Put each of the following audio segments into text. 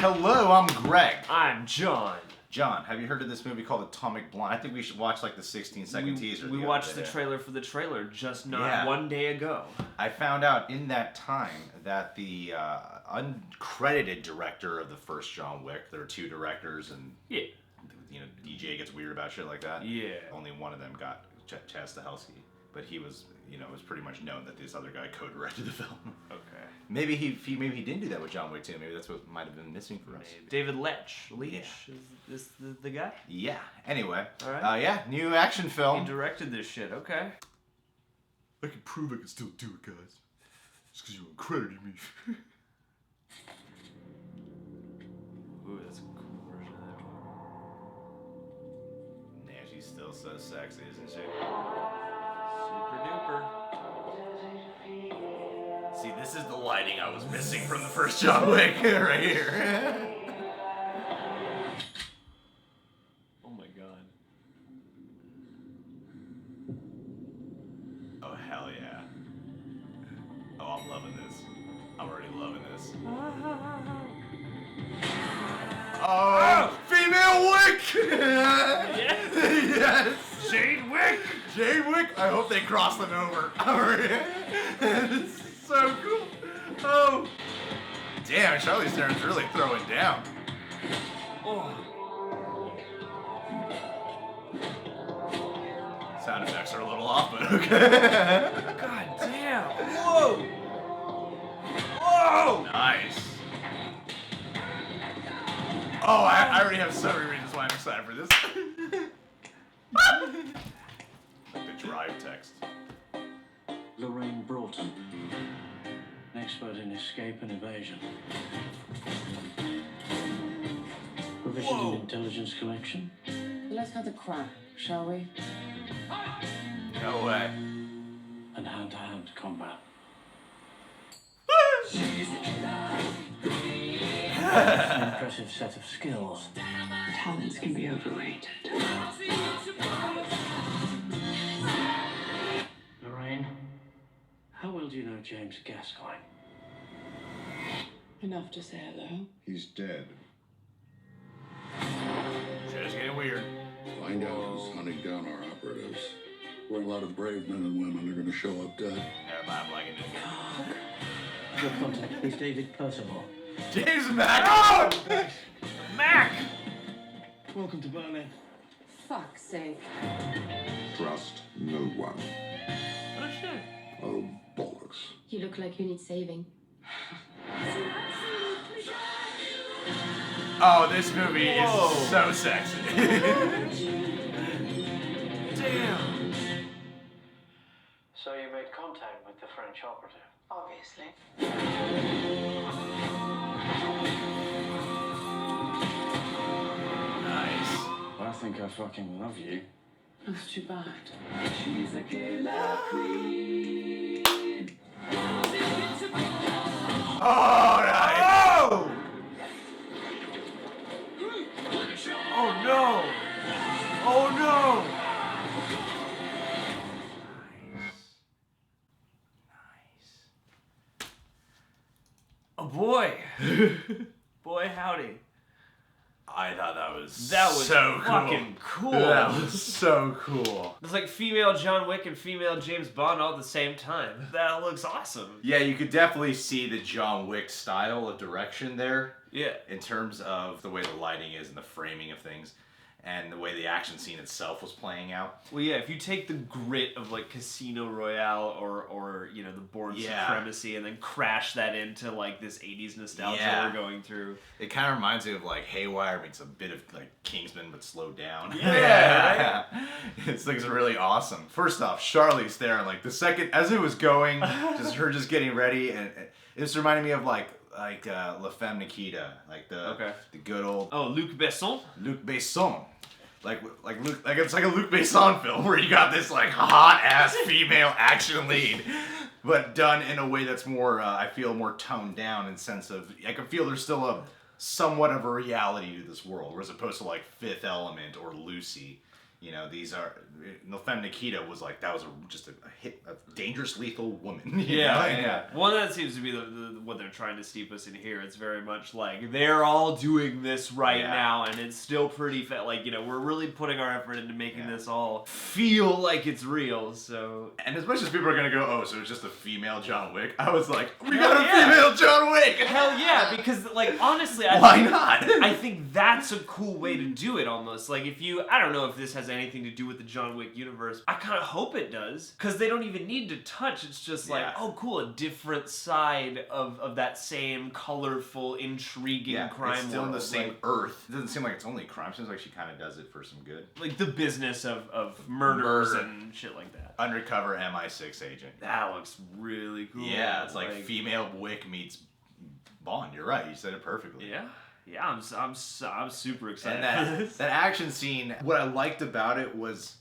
Hello, I'm Greg. I'm John. John, have you heard of this movie called Atomic Blonde? I think we should watch like the 16-second teaser. We watched the trailer for the trailer just not one day ago. I found out in that time that the uncredited director of the first John Wick, there are two directors, and DJ gets weird about shit like that. Yeah. Only one of them got Chaz Stahelski, but he was, it was pretty much known that this other guy co-directed the film. Okay. Maybe he didn't do that with John Wick too. Maybe that's what might have been missing for us. Maybe. David Leitch. Is this the guy? Yeah. Anyway. All right. New action film. He directed this shit. Okay. I can prove I can still do it, guys. Just because you uncredited me. Ooh, that's a cool version of that one. Nah, she's still so sexy, isn't she? Super duper. See, this is the lighting I was missing from the first John Wick right here. Oh my god. Oh, hell yeah. Oh, I'm loving this. I'm already loving this. Oh, female Wick! Yes! Yes! Jade Wick! Jade Wick? I hope they cross them over. It's so cool. Oh. Damn, Charlize Theron's really throwing down. Oh. Sound effects are a little off, but okay. God damn. Whoa! Whoa! Nice. Oh, I already have so many reasons why I'm excited for this. Like the drive text. Lorraine Broughton, an expert in escape and evasion. Proficient in intelligence collection. Let's have the crack, shall we? No way. And hand-to-hand combat. An impressive set of skills. Talents can be overrated. Lorraine, how well do you know James Gascoigne? Enough to say hello. He's dead. Shit's getting weird. Find out who's hunting down our operatives. Where a lot of brave men and women are going to show up dead. Never mind, I'm liking it. Your contact is David Percival. James Mac! Oh! Mac! Welcome to Berlin. Fuck's sake. Trust no one. Oh shit. Oh, bollocks. You look like you need saving. Oh, this movie Whoa. is so sexy. Damn. So you made contact with the French operative? Obviously. Nice. I think I fucking love you. That's too bad. She's a killer queen. Oh, nice. Oh! Oh no! Oh no! Nice. Oh boy! Boy howdy. I thought that was so fucking cool. That was so cool. It's like female John Wick and female James Bond all at the same time. That looks awesome. Yeah, you could definitely see the John Wick style of direction there. Yeah. In terms of the way the lighting is and the framing of things, and the way the action scene itself was playing out. Well, yeah, if you take the grit of like Casino Royale or the Bourne Supremacy and then crash that into like this 80s nostalgia we're going through. It kind of reminds me of like Haywire meets a bit of like Kingsman but slowed down. Yeah. Right? This thing's really awesome. First off, Charlize Theron, like the second, as it was going, just her just getting ready, and it just reminded me of like La Femme Nikita, like the good old Luc Besson. Luc Besson. Like it's like a Luc Besson film where you got this like hot ass female action lead, but done in a way that's more I feel more toned down in sense of I can feel there's still a somewhat of a reality to this world, as opposed to like Fifth Element or Lucy. You know, these are No Femme Nikita was like that was just a dangerous lethal woman. Yeah. Well, that seems to be the what they're trying to steep us in here. It's very much like they're all doing this right now, and it's still pretty like we're really putting our effort into making this all feel like it's real. So, and as much as people are gonna go, oh, so it's just a female John Wick, I was like, we got a female John Wick. Hell yeah, because like honestly, why not? I think that's a cool way to do it. Almost like I don't know if this has anything to do with the John Wick universe. I kind of hope it does, because they don't even need to touch. It's just like, oh cool, a different side of that same colorful, intriguing crime it's still world. in the same Earth. It doesn't seem like it's only crime. It seems like she kind of does it for some good. Like the business of murders and shit like that. Undercover MI6 agent. That looks really cool. Yeah, it's like female Wick meets Bond. You're right. You said it perfectly. Yeah. Yeah, I'm super excited. And that action scene, what I liked about it was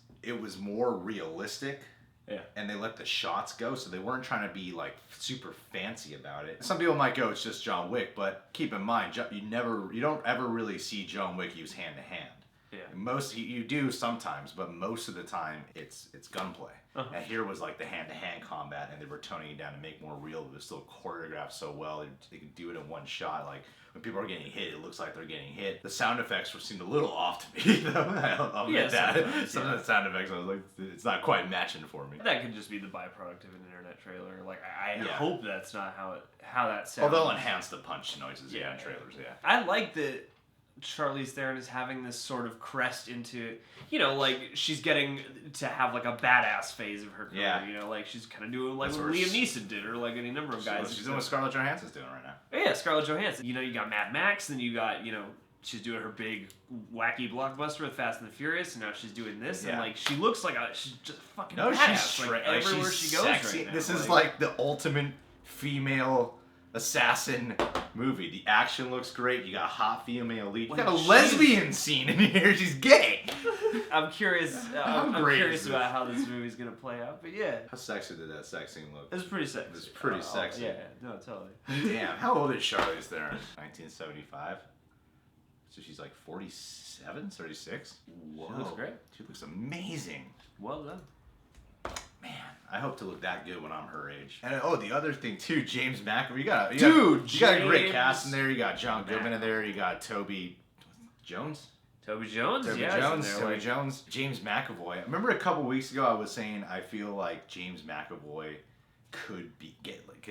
more realistic. Yeah. And they let the shots go, so they weren't trying to be like super fancy about it. Some people might go, it's just John Wick, but keep in mind, you don't ever really see John Wick use hand to hand. Yeah. You do sometimes, but most of the time it's gunplay. And here was like the hand-to-hand combat, and they were toning it down to make more real. It was still choreographed so well. They could do it in one shot. Like when people are getting hit, it looks like they're getting hit. The sound effects seemed a little off to me, though. I'll admit that. Some of the sound effects, I was like, it's not quite matching for me. That could just be the byproduct of an internet trailer. Like I hope that's not how that sounds. Well, they'll enhance the punch noises in trailers. Yeah. I like that Charlize Theron is having this sort of crest into, like she's getting to have like a badass phase of her career. Yeah. Like she's kind of doing like what Liam Neeson did, or like any number of guys. She's doing what Scarlett Johansson's doing right now. Yeah, Scarlett Johansson. You got Mad Max, then you got she's doing her big wacky blockbuster with Fast and the Furious, and now she's doing this, and like she looks like she's just fucking badass. She's like everywhere she's she goes sexy. right now. This is like the ultimate female assassin movie. The action looks great. You got a hot female lead. You got a lesbian scene in here. She's gay. I'm curious. I'm curious about how this movie's gonna play out. But yeah. How sexy did that sex scene look? It was pretty sexy. It was pretty sexy. Yeah. No, totally. Damn. How old is Charlize Theron? 1975. So she's like 47, 36. Whoa. She looks great. She looks amazing. Well done. Man, I hope to look that good when I'm her age. And the other thing too, James McAvoy. You got a great cast in there. You got John Goodman in there. You got Toby Jones. Toby Jones. James McAvoy. I remember a couple weeks ago I was saying I feel like James McAvoy could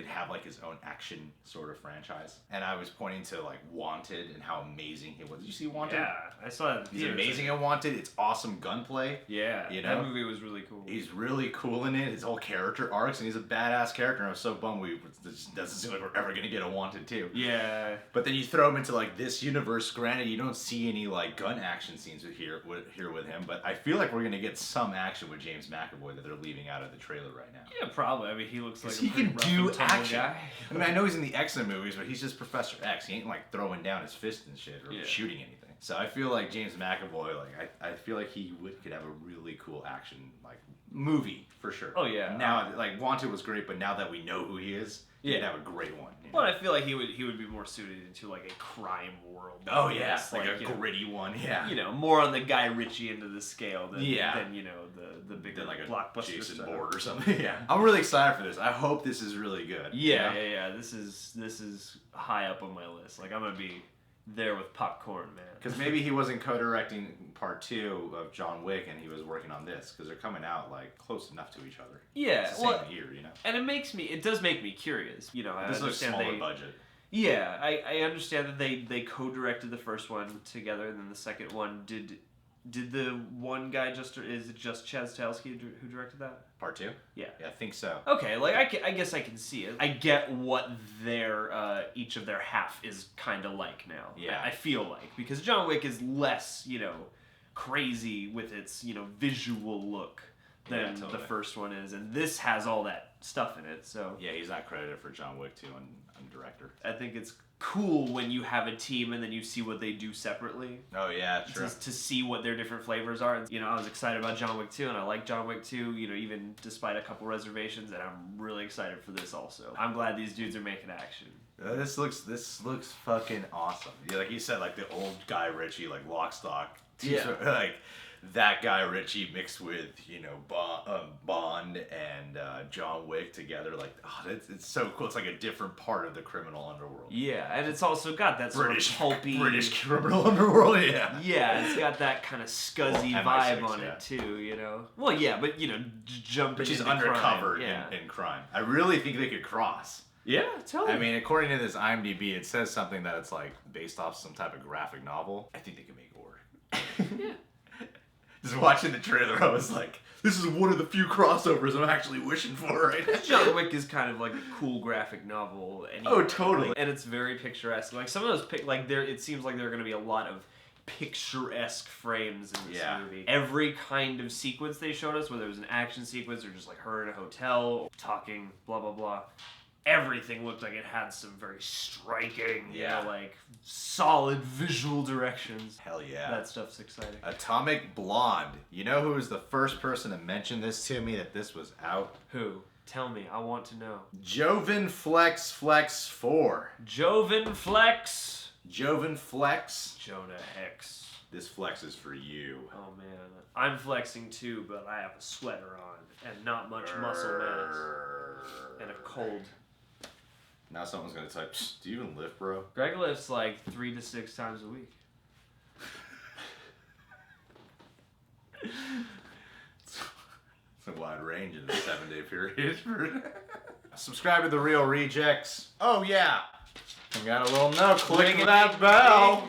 have like his own action sort of franchise, and I was pointing to like Wanted and how amazing he was. Did you see Wanted? Yeah, I saw it. He's amazing in Wanted. It's awesome gunplay. Yeah, that movie was really cool. He's really cool in it. His whole character arcs, and he's a badass character. And I was so bummed this doesn't seem like we're ever gonna get a Wanted 2. Yeah. But then you throw him into like this universe. Granted, you don't see any like gun action scenes here with him, but I feel like we're gonna get some action with James McAvoy that they're leaving out of the trailer right now. Yeah, probably. I mean, he looks like he can do action. Guy. I mean, I know he's in the X-Men movies, but he's just Professor X. He ain't like throwing down his fist and shit or shooting anything. So I feel like James McAvoy, like I feel like he could have a really cool action like movie for sure. Oh yeah. Now like Wanted was great, but now that we know who he is, he'd have a great one. Well, I feel like he would be more suited into like a crime world. Oh yeah, like a gritty one. Yeah. More on the Guy Ritchie end of the scale than the bigger like a blockbuster Jason stuff. Bourne or something. Yeah. I'm really excited for this. I hope this is really good. Yeah. This is high up on my list. Like I'm gonna be there with popcorn, man. Because maybe he wasn't co-directing part 2 of John Wick, and he was working on this because they're coming out like close enough to each other. Yeah, it's the same year, And it does make me curious. I this looks understand smaller budget. Yeah, I understand that they co-directed the first one together, and then the second one did the one guy is it just Chaz Stahelski who directed that? Part 2? Yeah, I think so. Okay, like I guess I can see it. I get what their each of their half is kind of like now. Yeah, I feel like because John Wick is less crazy with its visual look than the first one is, and this has all that stuff in it. So yeah, he's not credited for John Wick 2 on director. I think it's cool when you have a team and then you see what they do separately. Oh yeah, true. To see what their different flavors are. I was excited about John Wick 2 and I like John Wick 2, even despite a couple reservations, and I'm really excited for this also. I'm glad these dudes are making action. This looks fucking awesome. Yeah, like you said, like the old Guy Ritchie, like Lock, Stock. Yeah. Like that guy Richie mixed with, you know, Bond and John Wick together. Like, oh, it's so cool. It's like a different part of the criminal underworld. Yeah, and it's also got that sort of pulpy British criminal underworld. Yeah. Yeah, it's got that kind of scuzzy Well, vibe MI6, on yeah. it too, you know. Well, yeah, but you know, jumping But she's into undercover crime. Yeah. in crime. I really think they could cross. Yeah, totally. I mean, according to this IMDb, it says something that it's like based off some type of graphic novel. I think they could make it work. yeah. Just watching the trailer, I was like, this is one of the few crossovers I'm actually wishing for right now. John Wick is kind of like a cool graphic novel. Anyway. Oh, totally. Like, and it's very picturesque. Like some of those, it seems like there are going to be a lot of picturesque frames in this movie. Every kind of sequence they showed us, whether it was an action sequence or just like her in a hotel talking, blah blah blah. Everything looked like it had some very striking, you know, like solid visual directions. Hell yeah. That stuff's exciting. Atomic Blonde. You know who was the first person to mention this to me that this was out? Who? Tell me. I want to know. Joven Flex 4. Joven Flex. Joven Flex. Jonah Hex. This flex is for you. Oh man. I'm flexing too, but I have a sweater on and not much muscle mass. And a cold. Now someone's gonna type, do you even lift, bro? Greg lifts like 3 to 6 times a week. It's a wide range in a 7-day period. Subscribe to The Real Rejects. Oh yeah. I got a little note. Click that bell.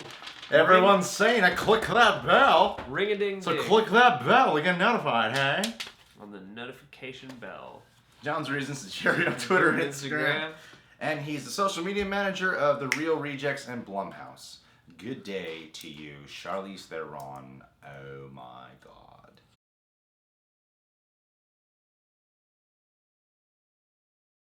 Everyone's saying it. Click that bell. Ring a ding So ding. click that bell to get notified, hey? On the notification bell. John's Reasons to Cherry on Twitter and Instagram. And he's the social media manager of The Real Rejects and Blumhouse. Good day to you, Charlize Theron. Oh my god.